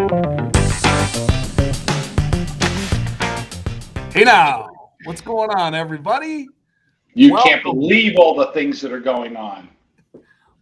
Hey now, what's going on, everybody? You can't Welcome. believe all the things that are going on.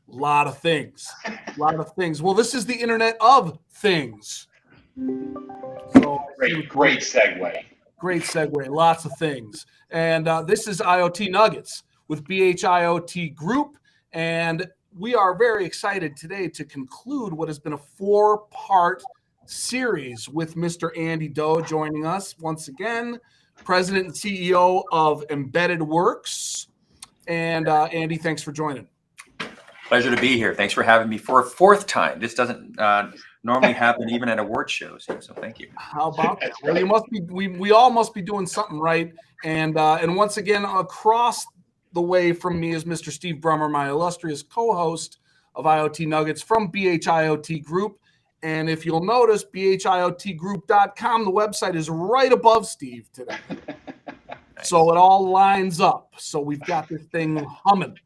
Lot of things. Well, this is the Internet of Things. So Great segue. Great segue. Lots of things. And this is IoT Nuggets with IoT Group. And we are very excited today to conclude what has been a 4-part series with Mr. Andy Doe joining us once again, President and CEO of Embedded Works. And Andy, thanks for joining. Pleasure to be here. Thanks for having me for a 4th time. This doesn't normally happen even at award shows. So thank you. How about that? Well, you must be. We all must be doing something right. And once again, across the way from me is Mr. Steve Brummer, my illustrious co-host of IoT Nuggets from IoT Group. And if you'll notice, bhiotgroup.com, the website is right above Steve today. Nice. So it all lines up. So we've got this thing humming.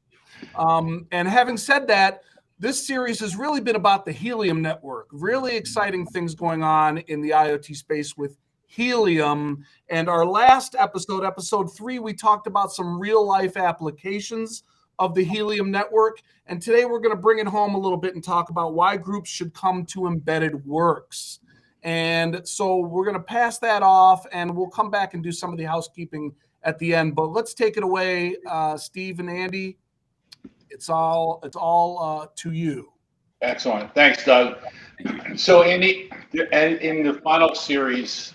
And having said that, this series has really been about the Helium network. Really exciting things going on in the IoT space with Helium. And our last episode, episode 3, we talked about some real life applications of the Helium network. And today we're going to bring it home a little bit and talk about why groups should come to Embedded Works. And so we're going to pass that off and we'll come back and do some of the housekeeping at the end. But let's take it away, Steve and Andy. It's all to you. Excellent. Thanks, Doug. So, Andy, in the final series,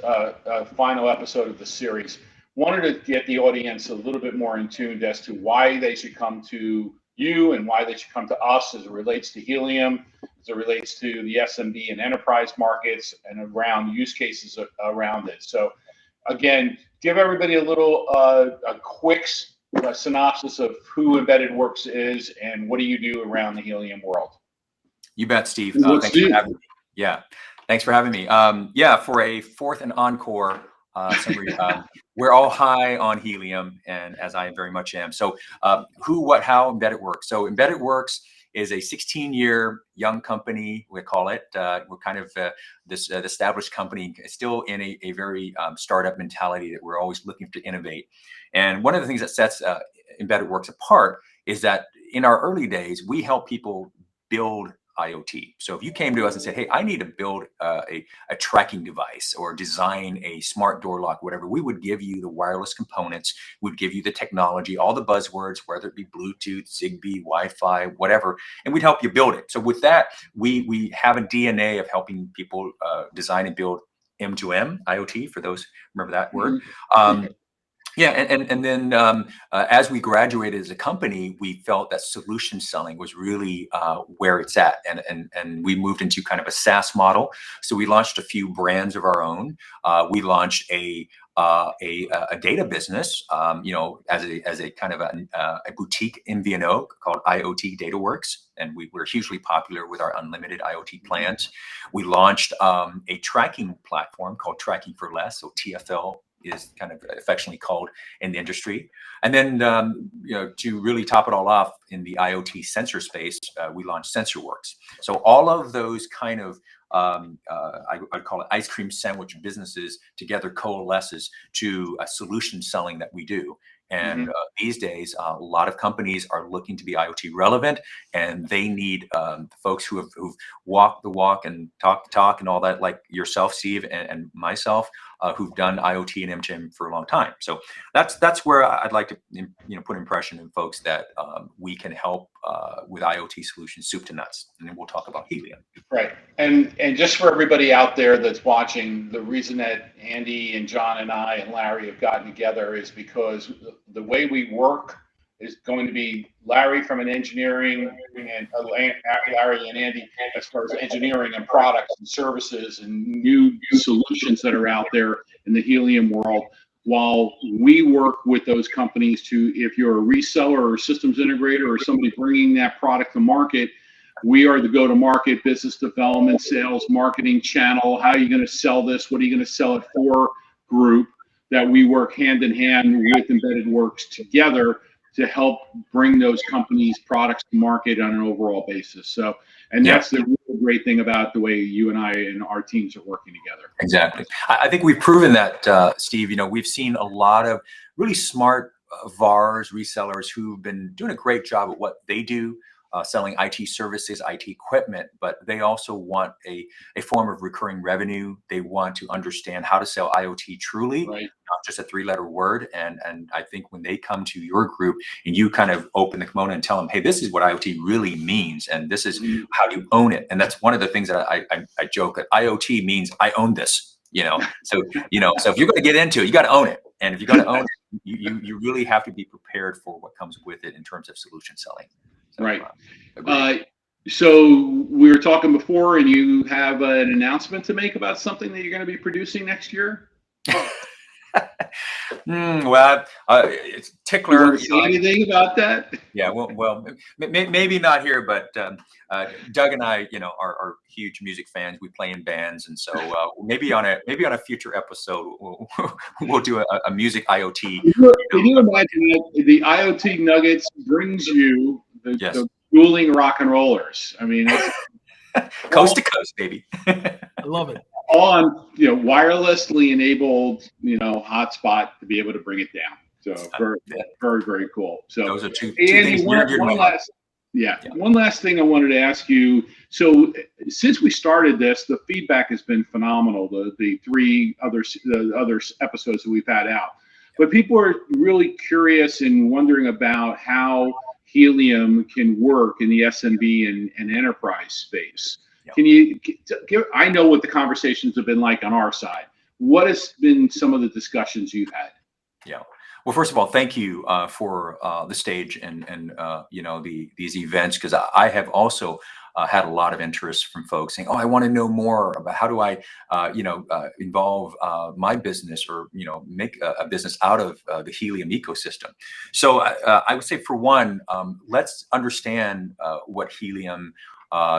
final episode of the series, wanted to get the audience a little bit more in tune as to why they should come to you and why they should come to us as it relates to Helium, as it relates to the SMB and enterprise markets and around use cases around it. So, again, give everybody a little, a quick synopsis of who Embedded Works is and what do you do around the Helium world. You bet, Steve. Thanks for having me. Yeah, thanks for having me. Yeah, for a 4th and encore summary, we're all high on Helium, and as I very much am. So who, what, how Embedded Works. So Embedded Works is a 16-year young company, we call it. We're kind of this established company, still in a very startup mentality that we're always looking to innovate. And one of the things that sets Embedded Works apart is that in our early days, we help people build IoT. So if you came to us and said, hey, I need to build a tracking device or design a smart door lock, whatever, we would give you the wireless components, we'd give you the technology, all the buzzwords, whether it be Bluetooth, Zigbee, Wi-Fi, whatever, and we'd help you build it. So with that, we have a DNA of helping people design and build M2M, IoT, for those remember that word. Yeah, and then as we graduated as a company, we felt that solution selling was really where it's at, and we moved into kind of a SaaS model. So we launched a few brands of our own. We launched a data business, as a kind of a boutique MVNO called IoT Data Works, and we were hugely popular with our unlimited IoT plans. We launched a tracking platform called Tracking for Less, so TFL is kind of affectionately called in the industry. And then, to really top it all off in the IoT sensor space, we launched SensorWorks. So all of those kind of, I'd call it ice cream sandwich businesses together coalesces to a solution selling that we do. And these days, a lot of companies are looking to be IoT relevant, and they need folks who've walked the walk and talked the talk and all that, like yourself, Steve, and myself, who've done IoT and MTM for a long time. So that's where I'd like to put impression in folks that we can help with IoT solutions, soup to nuts, and then we'll talk about Helium. Right, and just for everybody out there that's watching, the reason that Andy and John and I and Larry have gotten together is because the way we work is going to be Larry from an engineering and Larry and Andy as far as engineering and products and services and new solutions that are out there in the Helium world, while we work with those companies to, if you're a reseller or systems integrator or somebody bringing that product to market, we are the go-to-market business development, sales, marketing channel. How are you going to sell this? What are you going to sell it for group that we work hand in hand with Embedded Works together to help bring those companies' products to market on an overall basis. So, and that's the the great thing about the way you and I and our teams are working together. Exactly. I think we've proven that, Steve. We've seen a lot of really smart VARs, resellers who've been doing a great job at what they do, selling IT services, IT equipment, but they also want a form of recurring revenue. They want to understand how to sell IoT truly, Right. not just a three-letter word. And I think when they come to your group and you kind of open the kimono and tell them, hey, this is what IoT really means, and this is how you own it. And that's one of the things that I joke that IoT means I own this. So if you're going to get into it, you got to own it. And if you're going to own it, you really have to be prepared for what comes with it in terms of solution selling. So, right. So we were talking before, and you have an announcement to make about something that you're going to be producing next year. Well, it's tickler. You want to say anything about that? Yeah, well, maybe not here, but Doug and I, are huge music fans. We play in bands, and so maybe on a future episode, we'll do a music IoT. Can you imagine that the IoT Nuggets brings you the dueling rock and rollers? I mean, coast to coast, baby. I love it. On wirelessly enabled hotspot to be able to bring it down. So very, very cool. So those are two Andy, things. One last thing I wanted to ask you. So since we started this, the feedback has been phenomenal. The other episodes that we've had out, but people are really curious and wondering about how Helium can work in the SMB and enterprise space. Can you I know what the conversations have been like on our side. What has been some of the discussions you've had? Yeah. Well, first of all, thank you for the stage and these events, because I have also had a lot of interest from folks saying, "Oh, I want to know more about how do I, involve my business or make a business out of the Helium ecosystem." So I would say, for one, let's understand what Helium.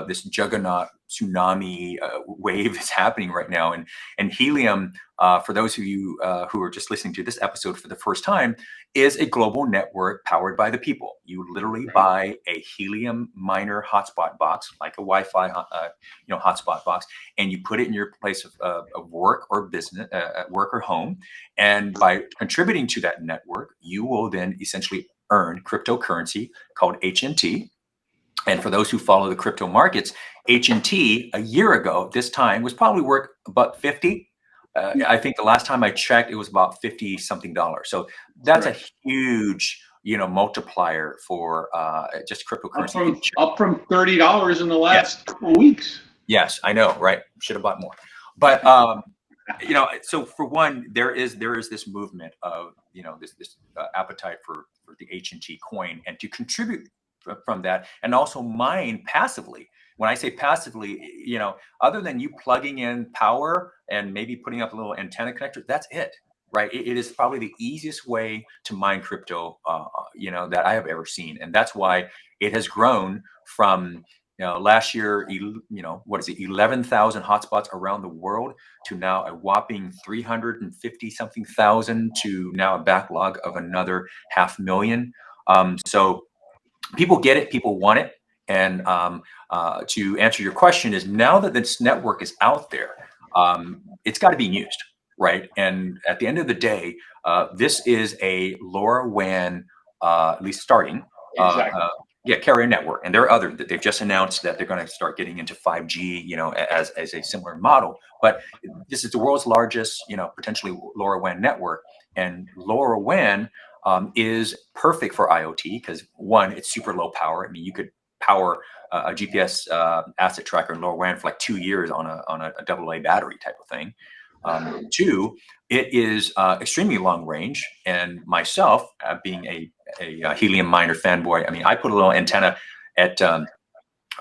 This juggernaut tsunami wave that's happening right now, and Helium, for those of you who are just listening to this episode for the first time, is a global network powered by the people. You literally buy a Helium miner hotspot box, like a Wi-Fi, hotspot box, and you put it in your place of work or business, work or home, and by contributing to that network, you will then essentially earn cryptocurrency called HNT. And for those who follow the crypto markets, HNT a year ago, this time, was probably worth about 50. I think the last time I checked, it was about 50 something dollars. So that's a huge, multiplier for just cryptocurrency. Up from $30 in the last couple of weeks. Yes, I know, right? Should have bought more. But so for one, there is this movement of this appetite for the HNT coin, and to contribute from that, and also mine passively. When I say passively, other than you plugging in power and maybe putting up a little antenna connector, that's it, right? It is probably the easiest way to mine crypto, that I have ever seen, and that's why it has grown from last year, 11,000 hotspots around the world to now a whopping 350 something thousand, to now a backlog of another 500,000. So people get it, people want it. And to answer your question is, now that this network is out there, it's got to be used, right? And at the end of the day, this is a LoRaWAN, at least starting, carrier network. And there are other that they've just announced that they're going to start getting into 5G, as a similar model. But this is the world's largest, potentially LoRaWAN network. And LoRaWAN is perfect for IoT because, one, it's super low power. I mean, you could power a GPS asset tracker in LoRaWAN for like 2 years on a AA battery type of thing. Two, it is extremely long range. And myself, being a Helium miner fanboy, I mean, I put a little antenna at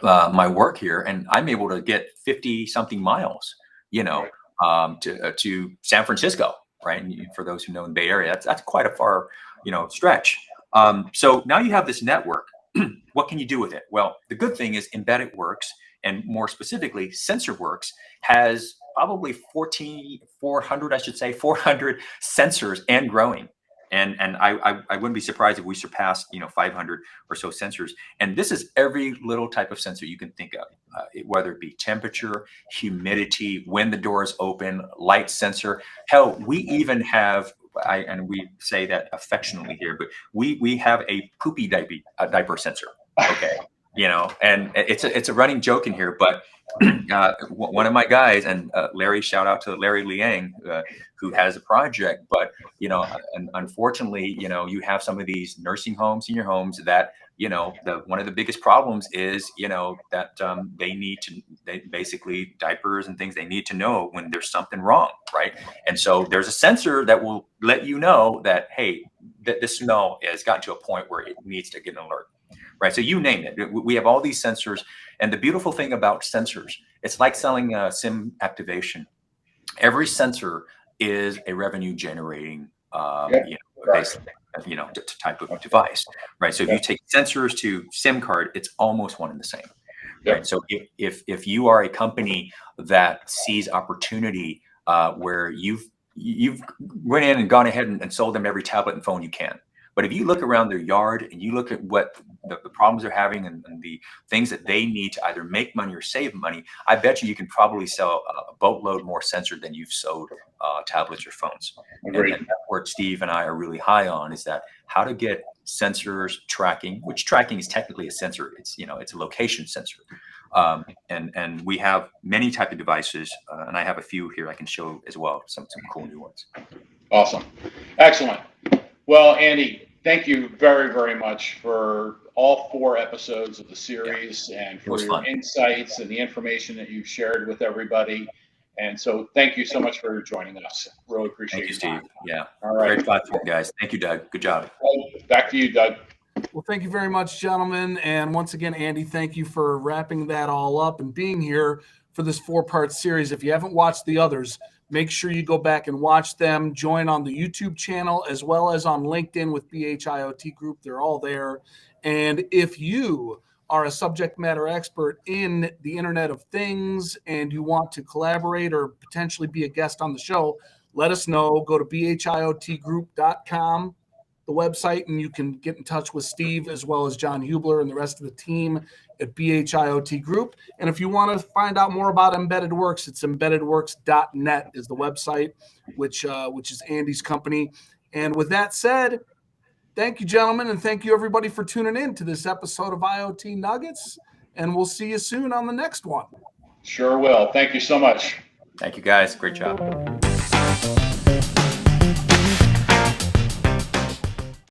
my work here, and I'm able to get 50 something miles, to San Francisco, right? And for those who know in the Bay Area, that's quite a far, stretch. So now you have this network. What can you do with it? Well, the good thing is Embedded Works, and more specifically, SensorWorks, has probably 400 sensors and growing. And I wouldn't be surprised if we surpassed 500 or so sensors. And this is every little type of sensor you can think of, whether it be temperature, humidity, when the door is open, light sensor. Hell, we even have, and we say that affectionately here, but we have a poopy diaper sensor. Okay. And it's a running joke in here, but one of my guys, and Larry, shout out to Larry Liang, who has a project, but unfortunately, you have some of these nursing homes, senior homes that, one of the biggest problems is, that they basically diapers and things, they need to know when there's something wrong, right? And so there's a sensor that will let you know that, hey, this smell has gotten to a point where it needs to get an alert. Right. So you name it. We have all these sensors. And the beautiful thing about sensors, it's like selling a SIM activation. Every sensor is a revenue generating, type of device. Right. So if you take sensors to SIM card, it's almost one and the same. Right. So if you are a company that sees opportunity where you've went in and gone ahead and sold them every tablet and phone you can. But if you look around their yard and you look at what the problems they're having and the things that they need to either make money or save money, I bet you can probably sell a boatload more sensor than you've sold tablets or phones. And that's what Steve and I are really high on, is that how to get sensors tracking, which tracking is technically a sensor. It's it's a location sensor. And we have many type of devices, and I have a few here I can show as well, some cool new ones. Awesome. Excellent. Well, Andy, thank you very, very much for all 4 episodes of the series and for your insights and the information that you've shared with everybody. And so thank you so much for joining us. Really appreciate it. Thank you, Steve. Yeah. All right. Great platform, guys. Thank you, Doug. Good job. Back to you, Doug. Well, thank you very much, gentlemen. And once again, Andy, thank you for wrapping that all up and being here for this 4-part series. If you haven't watched the others, make sure you go back and watch them. Join on the YouTube channel as well as on LinkedIn with IoT Group. They're all there. And if you are a subject matter expert in the Internet of Things and you want to collaborate or potentially be a guest on the show, let us know. Go to bhiotgroup.com, the website, and you can get in touch with Steve as well as John Hubler and the rest of the team at IoT Group. And if you want to find out more about Embedded Works, it's embeddedworks.net is the website, which is Andy's company. And with that said, thank you, gentlemen, and thank you, everybody, for tuning in to this episode of IoT Nuggets. And we'll see you soon on the next one. Sure will. Thank you so much. Thank you, guys. Great job.